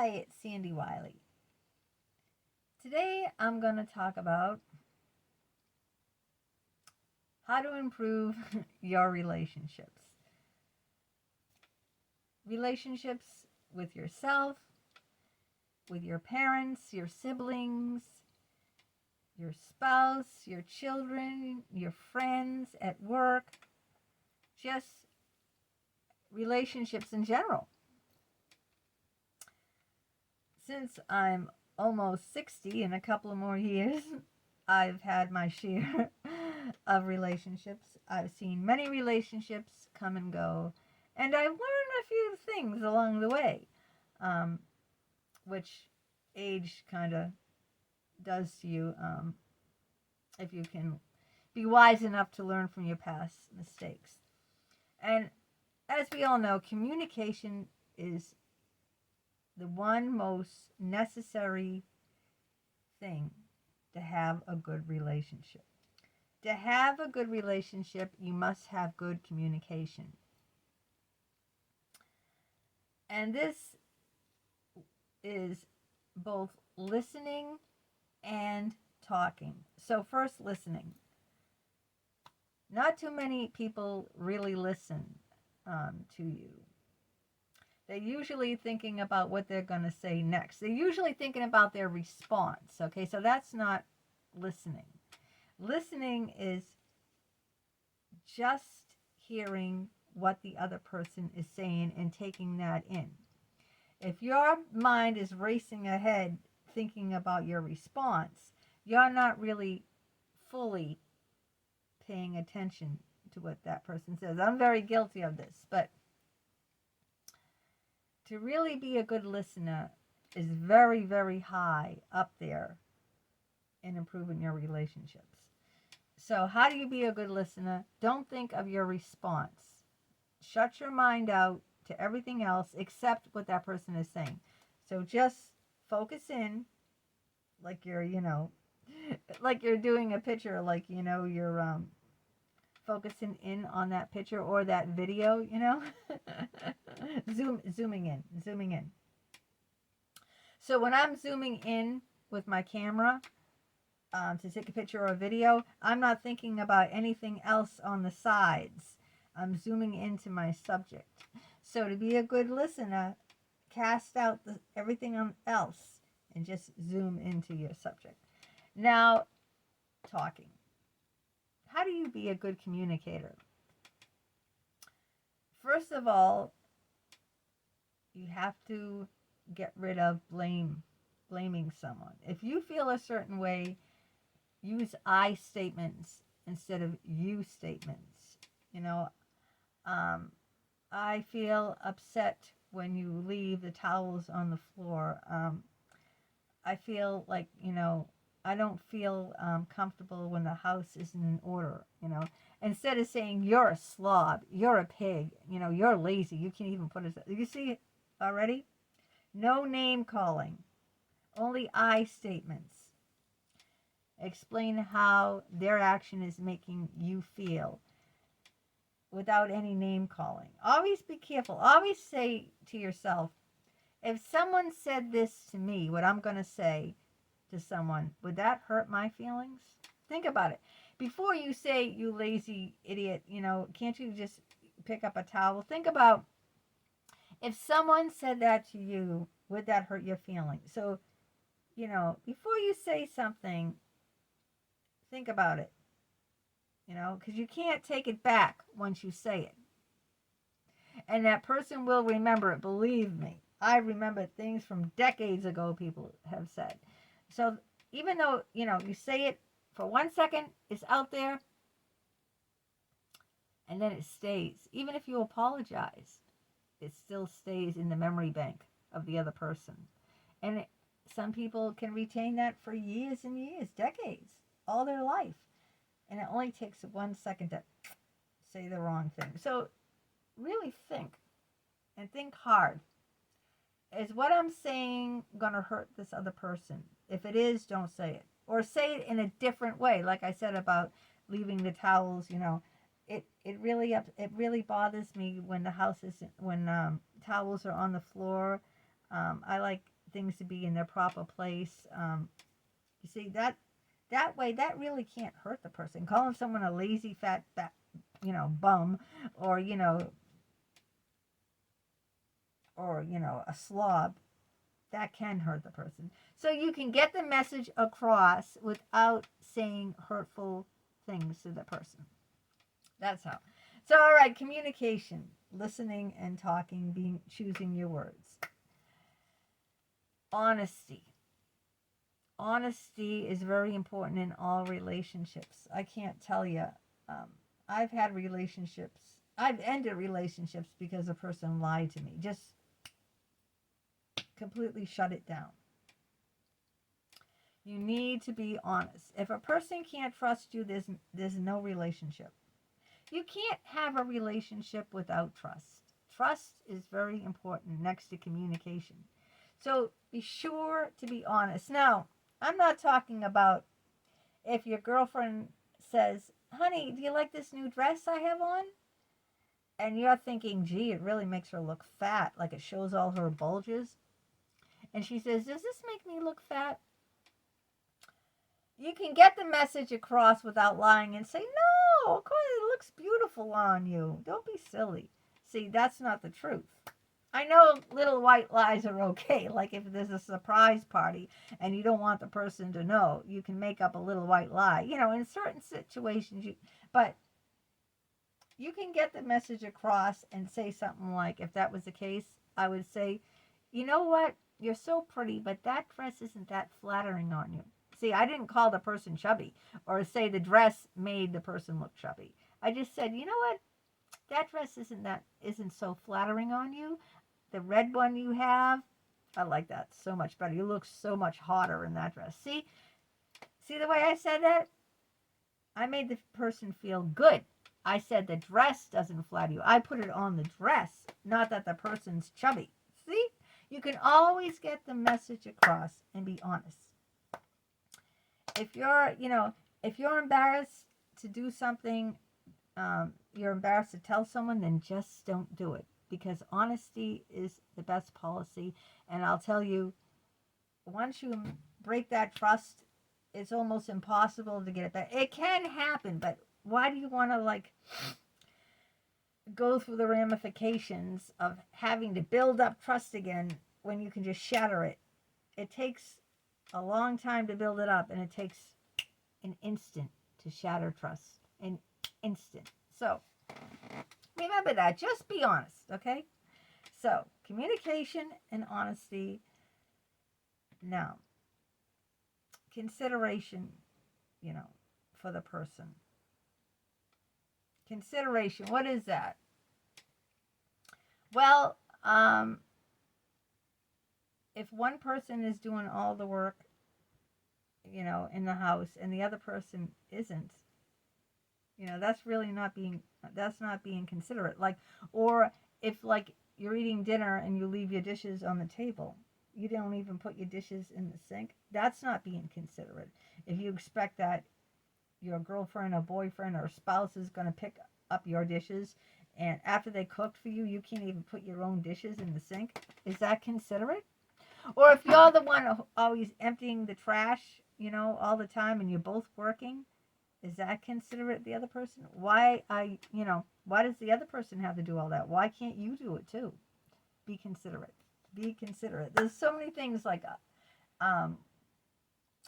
Hi, it's Sandy Wiley. Today I'm going to talk about how to improve your relationships. Relationships with yourself, with your parents, your siblings, your spouse, your children, your friends at work, just relationships in general. Since I'm almost 60, in a couple of more years, I've had my share of relationships. I've seen many relationships come and go, and I've learned a few things along the way, um, which age kind of does to you, if you can be wise enough to learn from your past mistakes. And as we all know, communication is the one most necessary thing to have a good relationship. To have a good relationship, you must have good communication. And this is both listening and talking. So, first, listening. Not too many people really listen to you. They're usually thinking about what they're going to say next. They're usually thinking about their response. Okay, so that's not listening. Listening is just hearing what the other person is saying and taking that in. If your mind is racing ahead thinking about your response, you're not really fully paying attention to what that person says. I'm very guilty of this, but to really be a good listener is very, very high up there in improving your relationships. So, how do you be a good listener? Don't think of your response. Shut your mind out to everything else except what that person is saying. So, just focus in like you're, like you're doing a picture, like, you're focusing in on that picture or that video. Zooming in. So when I'm zooming in with my camera to take a picture or a video, I'm not thinking about anything else on the sides. I'm zooming into my subject. So to be a good listener, cast out everything else and just zoom into your subject. Now, talking. How do you be a good communicator? First of all, you have to get rid of blaming someone. If you feel a certain way, use I statements instead of you statements. You know, I feel upset when you leave the towels on the floor. I feel like, I don't feel comfortable when the house isn't in order, Instead of saying, you're a slob, you're a pig, you're lazy, you can't even put it. You see already? No name calling, only I statements. Explain how their action is making you feel without any name calling. Always be careful. Always say to yourself, if someone said this to me, what I'm going to say to someone, would that hurt my feelings? Think about it. Before you say, you lazy idiot, can't you just pick up a towel? Think about, if someone said that to you, would that hurt your feelings? So, before you say something, think about it, because you can't take it back once you say it. And that person will remember it, believe me. I remember things from decades ago people have said. So even though, you say it for 1 second, it's out there, and then it stays. Even if you apologize, it still stays in the memory bank of the other person. And some people can retain that for years and years, decades, all their life. And it only takes 1 second to say the wrong thing. So really think, and think hard. Is what I'm saying going to hurt this other person? If it is, don't say it. Or say it in a different way. Like I said about leaving the towels, it really bothers me when the house is when towels are on the floor. I like things to be in their proper place. You see that way that really can't hurt the person. Calling someone a lazy fat bum, or a slob, that can hurt the person. So you can get the message across without saying hurtful things to the person. That's how. So, all right, communication, listening and talking, choosing your words. Honesty. Honesty is very important in all relationships. I can't tell you. I've had relationships. I've ended relationships because a person lied to me. Just completely shut it down. You need to be honest. If a person can't trust you, there's no relationship. You can't have a relationship without trust. Trust is very important next to communication. So be sure to be honest. Now, I'm not talking about if your girlfriend says, honey, do you like this new dress I have on? And you're thinking, gee, it really makes her look fat, like it shows all her bulges. And she says, does this make me look fat? You can get the message across without lying and say, no, of course it looks beautiful on you. Don't be silly. See, that's not the truth. I know little white lies are okay. Like if there's a surprise party and you don't want the person to know, you can make up a little white lie. In certain situations, but you can get the message across and say something like, if that was the case, I would say, you know what? You're so pretty, but that dress isn't that flattering on you. See, I didn't call the person chubby or say the dress made the person look chubby. I just said, you know what? That dress isn't so flattering on you. The red one you have, I like that so much better. You look so much hotter in that dress. See the way I said that? I made the person feel good. I said the dress doesn't flatter you. I put it on the dress, not that the person's chubby. See? You can always get the message across and be honest. If you're embarrassed to do something, you're embarrassed to tell someone, then just don't do it. Because honesty is the best policy. And I'll tell you, once you break that trust, it's almost impossible to get it back. It can happen, but why do you want to go through the ramifications of having to build up trust again when you can just shatter it? It takes a long time to build it up, and it takes an instant to shatter trust. An instant. So remember that. Just be honest, okay? So communication and honesty. Now, consideration, for the person. Consideration. What is that? Well, if one person is doing all the work, in the house, and the other person isn't, that's not being considerate. Or if you're eating dinner and you leave your dishes on the table, you don't even put your dishes in the sink, that's not being considerate. If you expect that your girlfriend or boyfriend or spouse is going to pick up your dishes, and after they cooked for you, you can't even put your own dishes in the sink, is that considerate? Or if you're the one always emptying the trash, all the time, and you're both working, is that considerate the other person? Why does the other person have to do all that? Why can't you do it too? Be considerate. Be considerate. There's so many things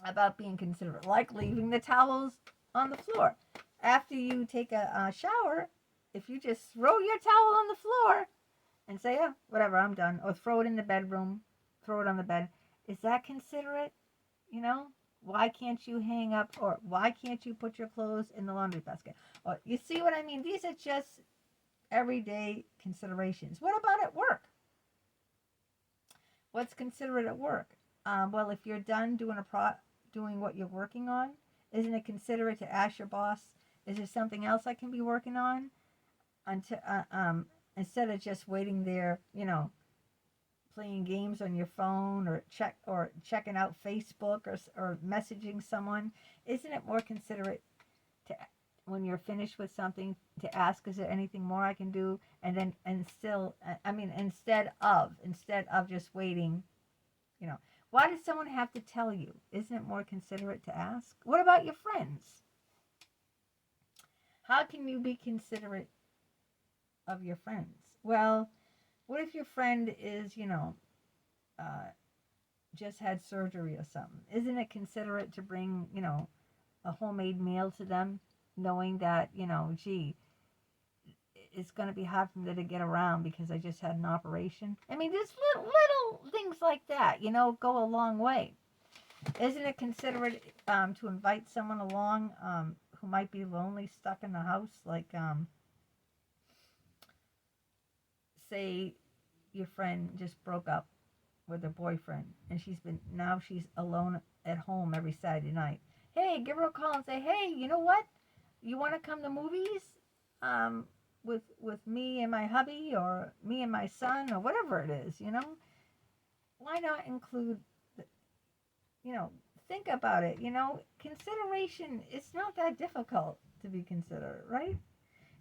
about being considerate, like leaving the towels on the floor. After you take a shower, if you just throw your towel on the floor and say, oh, whatever, I'm done, or throw it in the bedroom, throw it on the bed, is that considerate? Why can't you hang up, or why can't you put your clothes in the laundry basket? Or, you see what I mean? These are just everyday considerations. What about at work? What's considerate at work? Well, if you're done doing what you're working on, isn't it considerate to ask your boss, is there something else I can be working on? Instead of just waiting there, playing games on your phone, or checking out Facebook, or messaging someone, isn't it more considerate when you're finished with something to ask, is there anything more I can do? And then, and still, I mean, instead of just waiting, you know, why does someone have to tell you? Isn't it more considerate to ask? What about your friends? How can you be considerate of your friends? Well, what if your friend is, uh, just had surgery or something? Isn't it considerate to bring, a homemade meal to them, knowing that, gee, it's going to be hard for me to get around because I just had an operation? I mean, there's little things like that, go a long way. Isn't it considerate to invite someone along who might be lonely, stuck in the house? Like, say your friend just broke up with her boyfriend and she's alone at home every Saturday night. Hey, give her a call and say, hey, you know what? You want to come to movies with me and my hubby, or me and my son, or whatever it is, Why not include, the, you know, think about it, consideration, it's not that difficult to be considerate, right?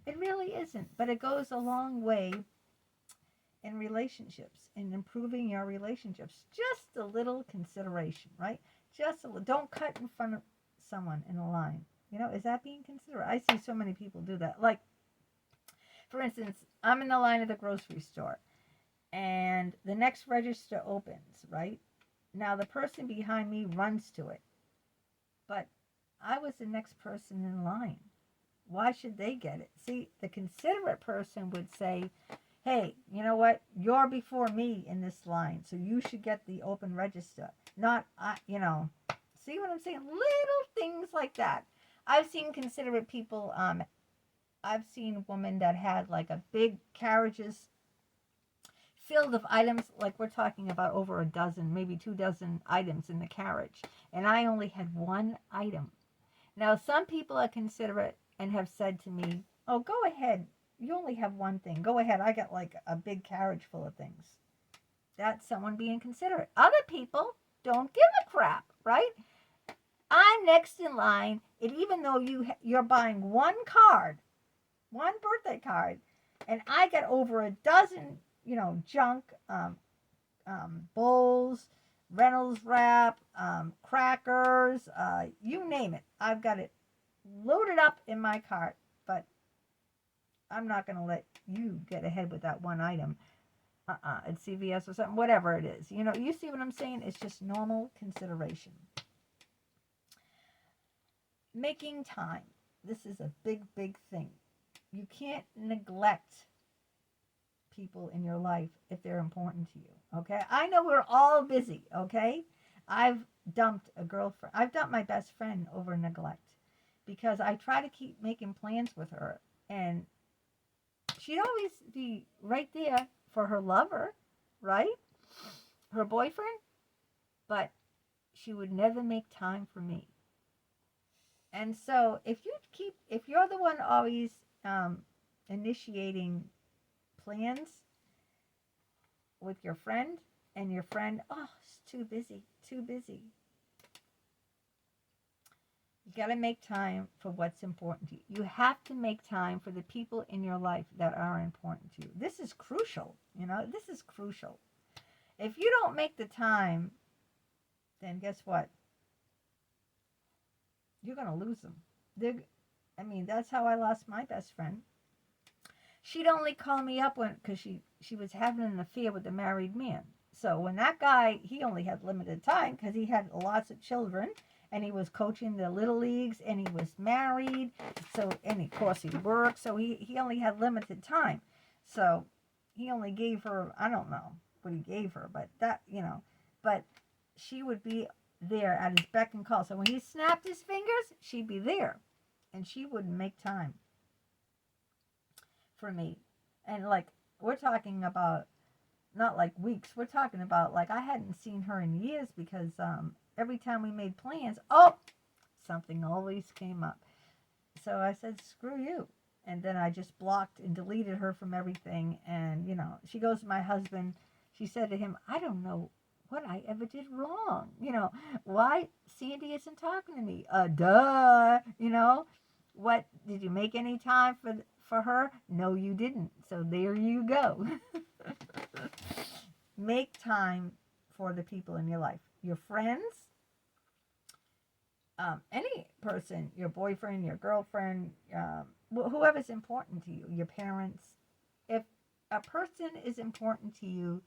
It really isn't, but it goes a long way in relationships, in improving your relationships. Just a little consideration, right? Just a little. Don't cut in front of someone in a line. Is that being considerate? I see so many people do that. Like, for instance, I'm in the line at the grocery store and the next register opens, right? Now the person behind me runs to it, but I was the next person in line. Why should they get it? See, the considerate person would say, hey, you know what? You're before me in this line, so you should get the open register. Not, see what I'm saying? Little things like that. I've seen considerate people. I've seen women that had like a big carriages filled of items, like we're talking about over a dozen, maybe 2 dozen items in the carriage, and I only had one item. Now, some people are considerate and have said to me, oh, go ahead. You only have one thing. Go ahead. I got like a big carriage full of things. That's someone being considerate. Other people don't give a crap, right? I'm next in line, and even though you're buying one card, one birthday card, and I got over a dozen, junk, bowls, Reynolds wrap, crackers, you name it. I've got it loaded up in my cart, but I'm not going to let you get ahead with that one item at CVS or something, whatever it is. You see what I'm saying? It's just normal consideration. Making time. This is a big, big thing. You can't neglect people in your life if they're important to you, okay? I know we're all busy, okay? I've dumped my best friend over neglect because I try to keep making plans with her, and she'd always be right there for her lover, right? Her boyfriend, but she would never make time for me. And so if you're the one always initiating plans with your friend, and your friend, oh, it's too busy, you got to make time for what's important to you. You have to make time for the people in your life that are important to you. This is crucial. This is crucial. If you don't make the time, then guess what? You're going to lose them. That's how I lost my best friend. She'd only call me up because she was having an affair with a married man. So when that guy, he only had limited time because he had lots of children, and he was coaching the little leagues, and he was married. So, and of course he worked. So he only had limited time. So he only gave her, I don't know what he gave her, but but she would be there at his beck and call. So when he snapped his fingers, she'd be there, and she wouldn't make time for me. And like, we're talking about not like weeks, we're talking about like I hadn't seen her in years because every time we made plans, something always came up. So I said, screw you. And then I just blocked and deleted her from everything. And she goes to my husband, she said to him, I don't know what I ever did wrong. Why Sandy isn't talking to me? Duh. What did you make any time for her? No, you didn't. So there you go. Make time for the people in your life, your friends, any person, your boyfriend, your girlfriend, whoever's important to you, your parents. If a person is important to you,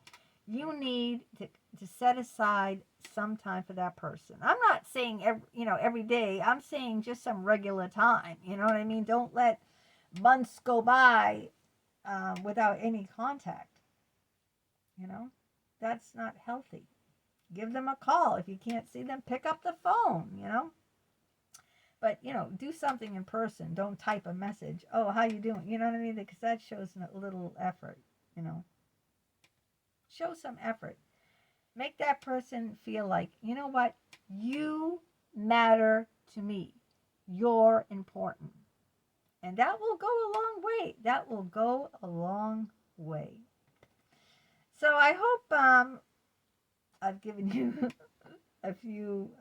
you need to set aside some time for that person. I'm not saying every day. I'm saying just some regular time. You know what I mean? Don't let months go by without any contact. You know, that's not healthy. Give them a call. If you can't see them, pick up the phone. But do something in person. Don't type a message. Oh, how you doing? You know what I mean? Because that shows a little effort. Show some effort. Make that person feel like, you know what? You matter to me. You're important. And that will go a long way. That will go a long way. So I hope I've given you a few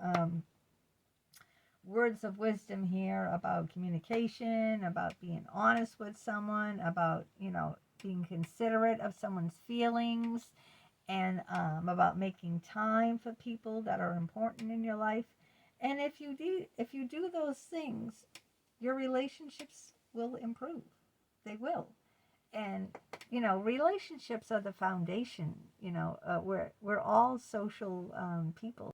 words of wisdom here about communication, about being honest with someone, about, being considerate of someone's feelings, and about making time for people that are important in your life. And if you do those things, your relationships will improve. They will. And relationships are the foundation. We're all social people.